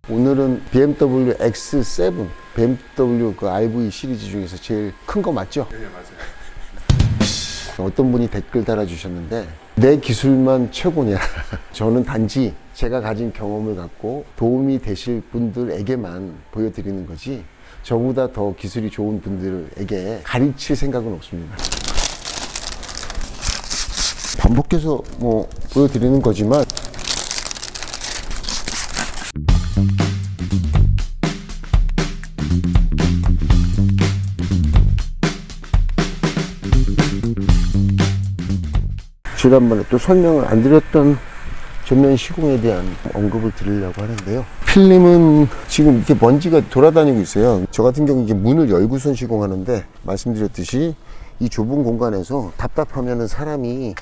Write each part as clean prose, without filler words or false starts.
오늘은 BMW X7, BMW 그 iV 시리즈 중에서 제일 큰 거 맞죠? 네, 맞아요. 어떤 분이 댓글 달아주셨는데 내 기술만 최고냐. 저는 단지 제가 가진 경험을 갖고 도움이 되실 분들에게만 보여드리는 거지 저보다 더 기술이 좋은 분들에게 가르칠 생각은 없습니다. 반복해서 뭐 보여드리는 거지만 지난번에 또 설명을 안 드렸던 전면 시공에 대한 언급을 드리려고 하는데요. 필름은 지금 이렇게 먼지가 돌아다니고 있어요. 저 같은 경우 이게 문을 열고선 시공하는데 말씀드렸듯이 이 좁은 공간에서 답답하면은 사람이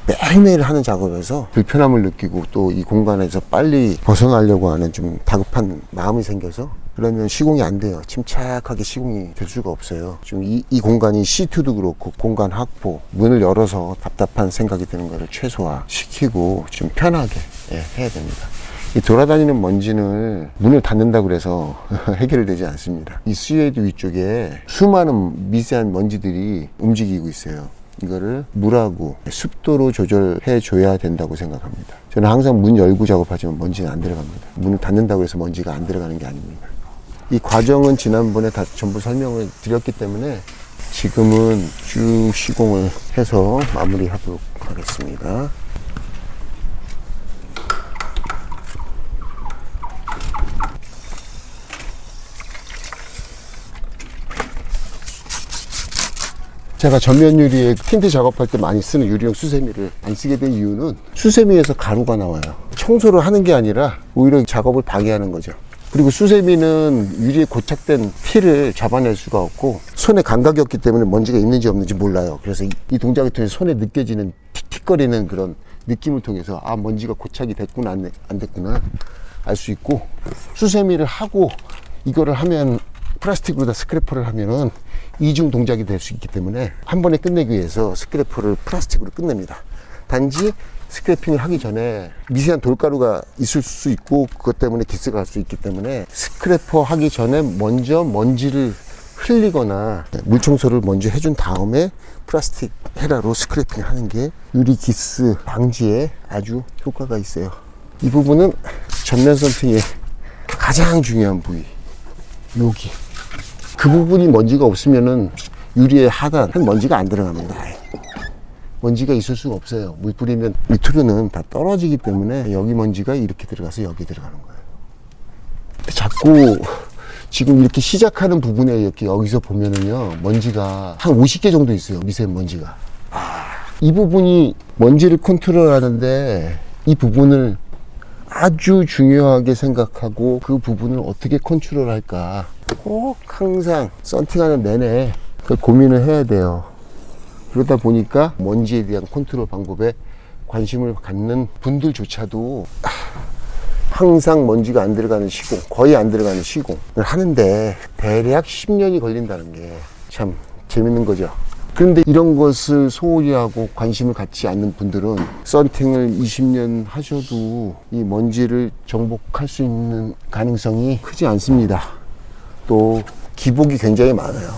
매일매일 하는 작업에서 불편함을 느끼고 또 이 공간에서 빨리 벗어나려고 하는 좀 다급한 마음이 생겨서 그러면 시공이 안 돼요. 침착하게 시공이 될 수가 없어요. 좀 이 공간이 시트도 그렇고 공간 확보, 문을 열어서 답답한 생각이 드는 거를 최소화시키고 좀 편하게 해야 됩니다. 이 돌아다니는 먼지는 문을 닫는다고 해서 해결되지 않습니다. 이 수웨이드 위쪽에 수많은 미세한 먼지들이 움직이고 있어요. 이거를 물하고 습도로 조절해 줘야 된다고 생각합니다. 저는 항상 문 열고 작업하지만 먼지는 안 들어갑니다. 문을 닫는다고 해서 먼지가 안 들어가는 게 아닙니다. 이 과정은 지난번에 다 전부 설명을 드렸기 때문에 지금은 쭉 시공을 해서 마무리하도록 하겠습니다. 제가 전면 유리에 틴트 작업할 때 많이 쓰는 유리용 수세미를 안 쓰게 된 이유는 수세미에서 가루가 나와요. 청소를 하는 게 아니라 오히려 작업을 방해하는 거죠. 그리고 수세미는 유리에 고착된 티를 잡아낼 수가 없고 손에 감각이 없기 때문에 먼지가 있는지 없는지 몰라요. 그래서 이 동작을 통해서 손에 느껴지는 틱틱거리는 그런 느낌을 통해서 아 먼지가 고착이 됐구나 안 됐구나 알 수 있고, 수세미를 하고 이거를 하면 플라스틱으로다 스크래퍼를 하면은 이중 동작이 될 수 있기 때문에 한 번에 끝내기 위해서 스크래퍼를 플라스틱으로 끝냅니다. 단지 스크래핑을 하기 전에 미세한 돌가루가 있을 수 있고 그것 때문에 기스가 갈 수 있기 때문에 스크래퍼 하기 전에 먼저 먼지를 흘리거나 물 청소를 먼저 해준 다음에 플라스틱 헤라로 스크래핑 하는 게 유리 기스 방지에 아주 효과가 있어요. 이 부분은 전면 썬팅의 가장 중요한 부위, 여기 그 부분이 먼지가 없으면은 유리의 하단 먼지가 안 들어갑니다. 먼지가 있을 수가 없어요. 물 뿌리면 밑으로는 다 떨어지기 때문에 여기 먼지가 이렇게 들어가서 여기 들어가는 거예요. 자꾸 지금 이렇게 시작하는 부분에 이렇게 여기서 보면은요 먼지가 한 50개 정도 있어요. 미세먼지가. 이 부분이 먼지를 컨트롤 하는데 이 부분을 아주 중요하게 생각하고 그 부분을 어떻게 컨트롤 할까 꼭 항상 썬팅하는 내내 그 고민을 해야 돼요. 그러다 보니까 먼지에 대한 컨트롤 방법에 관심을 갖는 분들조차도 항상 먼지가 안 들어가는 시공, 거의 안 들어가는 시공을 하는데 대략 10년이 걸린다는 게 참 재밌는 거죠. 그런데 이런 것을 소홀히 하고 관심을 갖지 않는 분들은 썬팅을 20년 하셔도 이 먼지를 정복할 수 있는 가능성이 크지 않습니다. 또 기복이 굉장히 많아요.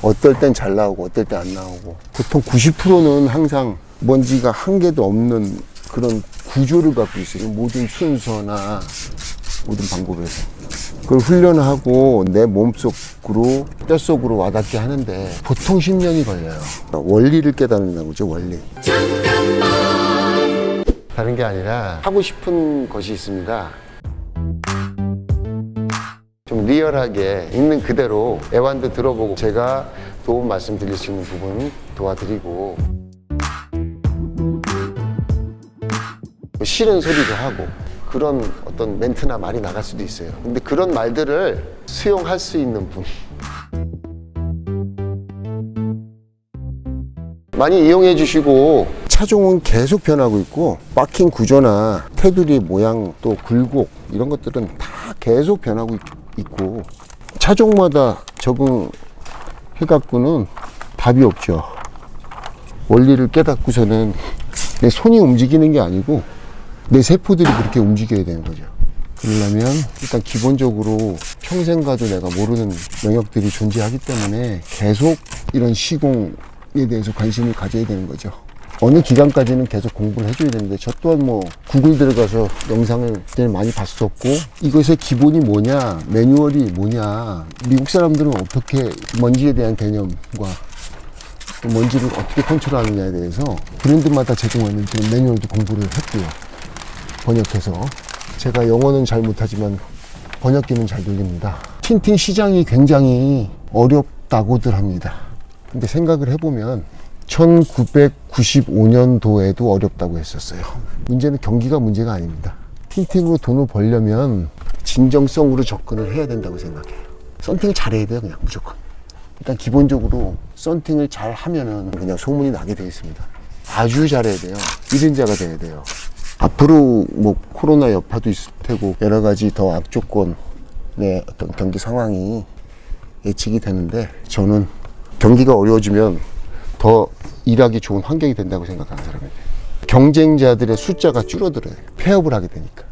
어떨 땐 잘 나오고 어떨 땐 안 나오고, 보통 90%는 항상 먼지가 한 개도 없는 그런 구조를 갖고 있어요. 모든 순서나 모든 방법에서 그걸 훈련하고 내 몸속으로 뼛속으로 와닿게 하는데 보통 10년이 걸려요. 원리를 깨닫는 거죠. 원리. 다른 게 아니라 하고 싶은 것이 있습니다. 좀 리얼하게 있는 그대로 애완도 들어보고 제가 도움 말씀드릴 수 있는 부분은 도와드리고, 싫은 소리도 하고 그런 어떤 멘트나 말이 나갈 수도 있어요. 근데 그런 말들을 수용할 수 있는 분 많이 이용해 주시고, 차종은 계속 변하고 있고 마킹 구조나 테두리 모양 또 굴곡 이런 것들은 다 계속 변하고 있고 차종마다 적응해 갖고는 답이 없죠. 원리를 깨닫고서는 내 손이 움직이는 게 아니고 내 세포들이 그렇게 움직여야 되는 거죠. 그러려면 일단 기본적으로 평생 가도 내가 모르는 영역들이 존재하기 때문에 계속 이런 시공에 대해서 관심을 가져야 되는 거죠. 어느 기간까지는 계속 공부를 해줘야 되는데, 저 또한 뭐 구글 들어가서 영상을 제일 많이 봤었고, 이것의 기본이 뭐냐, 매뉴얼이 뭐냐, 미국 사람들은 어떻게 먼지에 대한 개념과 또 먼지를 어떻게 컨트롤하느냐에 대해서 브랜드마다 제공하는 그런 매뉴얼도 공부를 했고요. 번역해서. 제가 영어는 잘 못하지만 번역기는 잘 돌립니다. 틴팅 시장이 굉장히 어렵다고들 합니다. 근데 생각을 해보면 1995년도에도 어렵다고 했었어요. 문제는 경기가 문제가 아닙니다. 틴팅으로 돈을 벌려면 진정성으로 접근을 해야 된다고 생각해요. 썬팅을 잘해야 돼요, 그냥 무조건. 일단 기본적으로 썬팅을 잘 하면은 그냥 소문이 나게 되어 있습니다. 아주 잘해야 돼요. 1인자가 돼야 돼요. 앞으로 뭐 코로나 여파도 있을 테고 여러 가지 더 악조건의 어떤 경기 상황이 예측이 되는데, 저는 경기가 어려워지면 더 일하기 좋은 환경이 된다고 생각하는 사람이에요. 경쟁자들의 숫자가 줄어들어요. 폐업을 하게 되니까.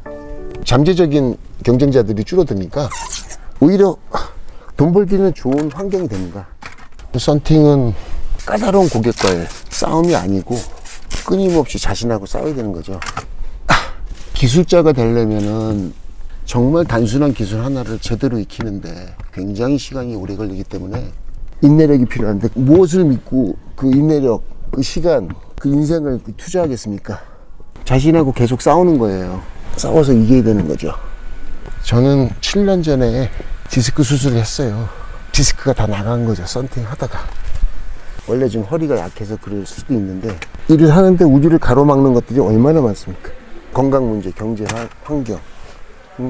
잠재적인 경쟁자들이 줄어드니까 오히려 돈 벌기는 좋은 환경이 됩니다. 썬팅은 까다로운 고객과의 싸움이 아니고 끊임없이 자신하고 싸워야 되는 거죠. 기술자가 되려면은 정말 단순한 기술 하나를 제대로 익히는데 굉장히 시간이 오래 걸리기 때문에 인내력이 필요한데, 무엇을 믿고 그 인내력, 그 시간, 그 인생을 투자하겠습니까? 자신하고 계속 싸우는 거예요. 싸워서 이겨야 되는 거죠. 저는 7년 전에 디스크 수술을 했어요. 디스크가 다 나간 거죠, 썬팅 하다가. 원래 좀 허리가 약해서 그럴 수도 있는데, 일을 하는데 우리를 가로막는 것들이 얼마나 많습니까? 건강 문제, 경제 환경,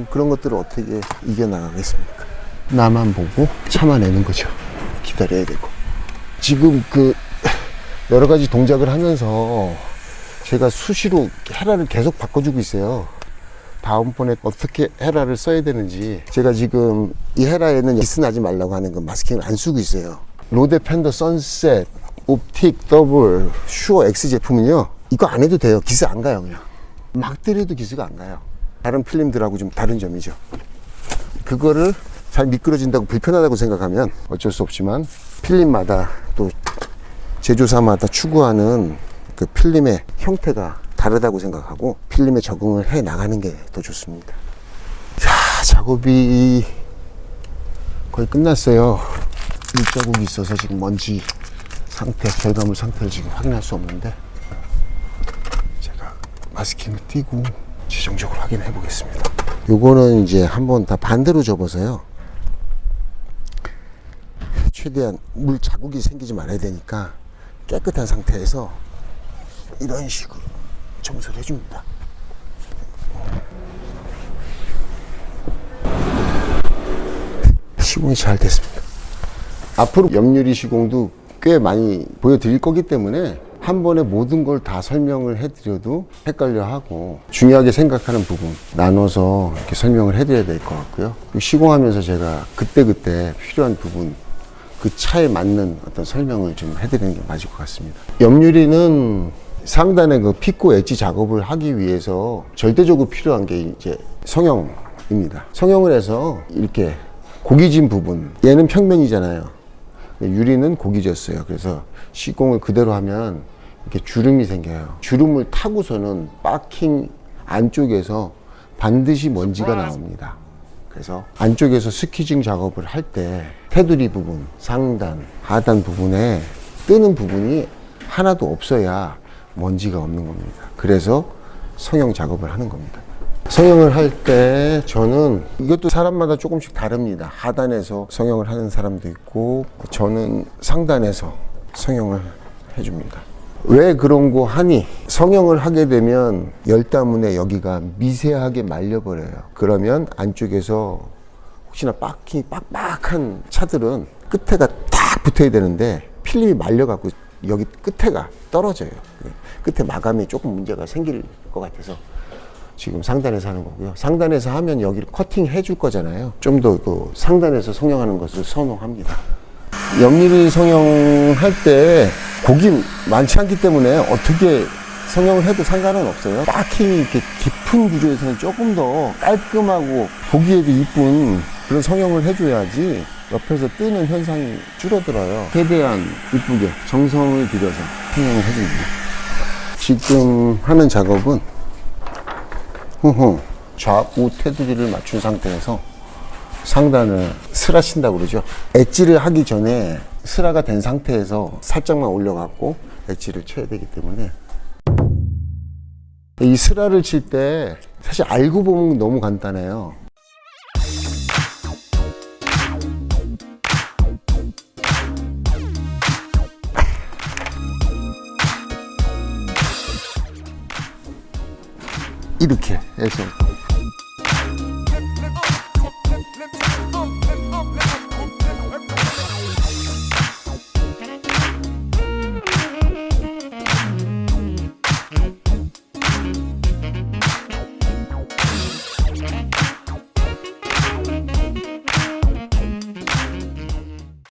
그런 것들을 어떻게 이겨나가겠습니까? 나만 보고 참아내는 거죠. 기다려야 되고. 지금 그 여러 가지 동작을 하면서 제가 수시로 헤라를 계속 바꿔주고 있어요. 다음번에 어떻게 헤라를 써야 되는지. 제가 지금 이 헤라에는 기스 나지 말라고 하는 건 마스킹을 안 쓰고 있어요. 로데펜더 선셋, 옵틱, 더블, 슈어 X 제품은요, 이거 안 해도 돼요. 기스 안 가요. 그냥 막 때려도 기스가 안 가요. 다른 필름들하고 좀 다른 점이죠. 그거를 잘 미끄러진다고 불편하다고 생각하면 어쩔 수 없지만, 필름마다 또 제조사마다 추구하는 그 필름의 형태가 다르다고 생각하고 필름에 적응을 해 나가는 게 더 좋습니다. 자, 작업이 거의 끝났어요. 물자국이 있어서 지금 먼지 상태, 결과물 상태를 지금 확인할 수 없는데, 제가 마스킹을 띄고 최종적으로 확인해 보겠습니다. 요거는 이제 한번 다 반대로 접어서요, 최대한 물 자국이 생기지 말아야 되니까 깨끗한 상태에서 이런 식으로 청소를 해줍니다. 시공이 잘 됐습니다. 앞으로 옆유리 시공도 꽤 많이 보여드릴 거기 때문에 한 번에 모든 걸 다 설명을 해드려도 헷갈려 하고, 중요하게 생각하는 부분 나눠서 이렇게 설명을 해드려야 될 것 같고요. 시공하면서 제가 그때그때 필요한 부분, 그 차에 맞는 어떤 설명을 좀 해드리는 게 맞을 것 같습니다. 옆유리는 상단에 그 피코 엣지 작업을 하기 위해서 절대적으로 필요한 게 이제 성형입니다. 성형을 해서 이렇게 고기진 부분, 얘는 평면이잖아요. 유리는 고기졌어요. 그래서 시공을 그대로 하면 이렇게 주름이 생겨요. 주름을 타고서는 바킹 안쪽에서 반드시 먼지가 나옵니다. 그래서 안쪽에서 스퀴징 작업을 할 때 테두리 부분, 상단, 하단 부분에 뜨는 부분이 하나도 없어야 먼지가 없는 겁니다. 그래서 성형 작업을 하는 겁니다. 성형을 할 때 저는, 이것도 사람마다 조금씩 다릅니다. 하단에서 성형을 하는 사람도 있고, 저는 상단에서 성형을 해줍니다. 왜 그런 거 하니? 성형을 하게 되면 열 때문에 여기가 미세하게 말려버려요. 그러면 안쪽에서 혹시나 바킹이 빡빡한 차들은 끝에가 딱 붙어야 되는데 필름이 말려갖고 여기 끝에가 떨어져요. 끝에 마감이 조금 문제가 생길 것 같아서 지금 상단에서 하는 거고요. 상단에서 하면 여기를 커팅 해줄 거잖아요. 좀 더 그 상단에서 성형하는 것을 선호합니다. 옆유리 성형할 때 곡이 많지 않기 때문에 어떻게 성형을 해도 상관은 없어요. 딱히 이렇게 깊은 구조에서는 조금 더 깔끔하고 보기에도 이쁜 그런 성형을 해줘야지 옆에서 뜨는 현상이 줄어들어요. 최대한 이쁘게 정성을 들여서 성형을 해줍니다. 지금 하는 작업은 좌우 테두리를 맞춘 상태에서 상단을 스라친다고 그러죠. 엣지를 하기 전에 스라가 된 상태에서 살짝만 올려갖고 엣지를 쳐야 되기 때문에 이 스라를 칠 때 사실 알고 보면 너무 간단해요. 이렇게 해서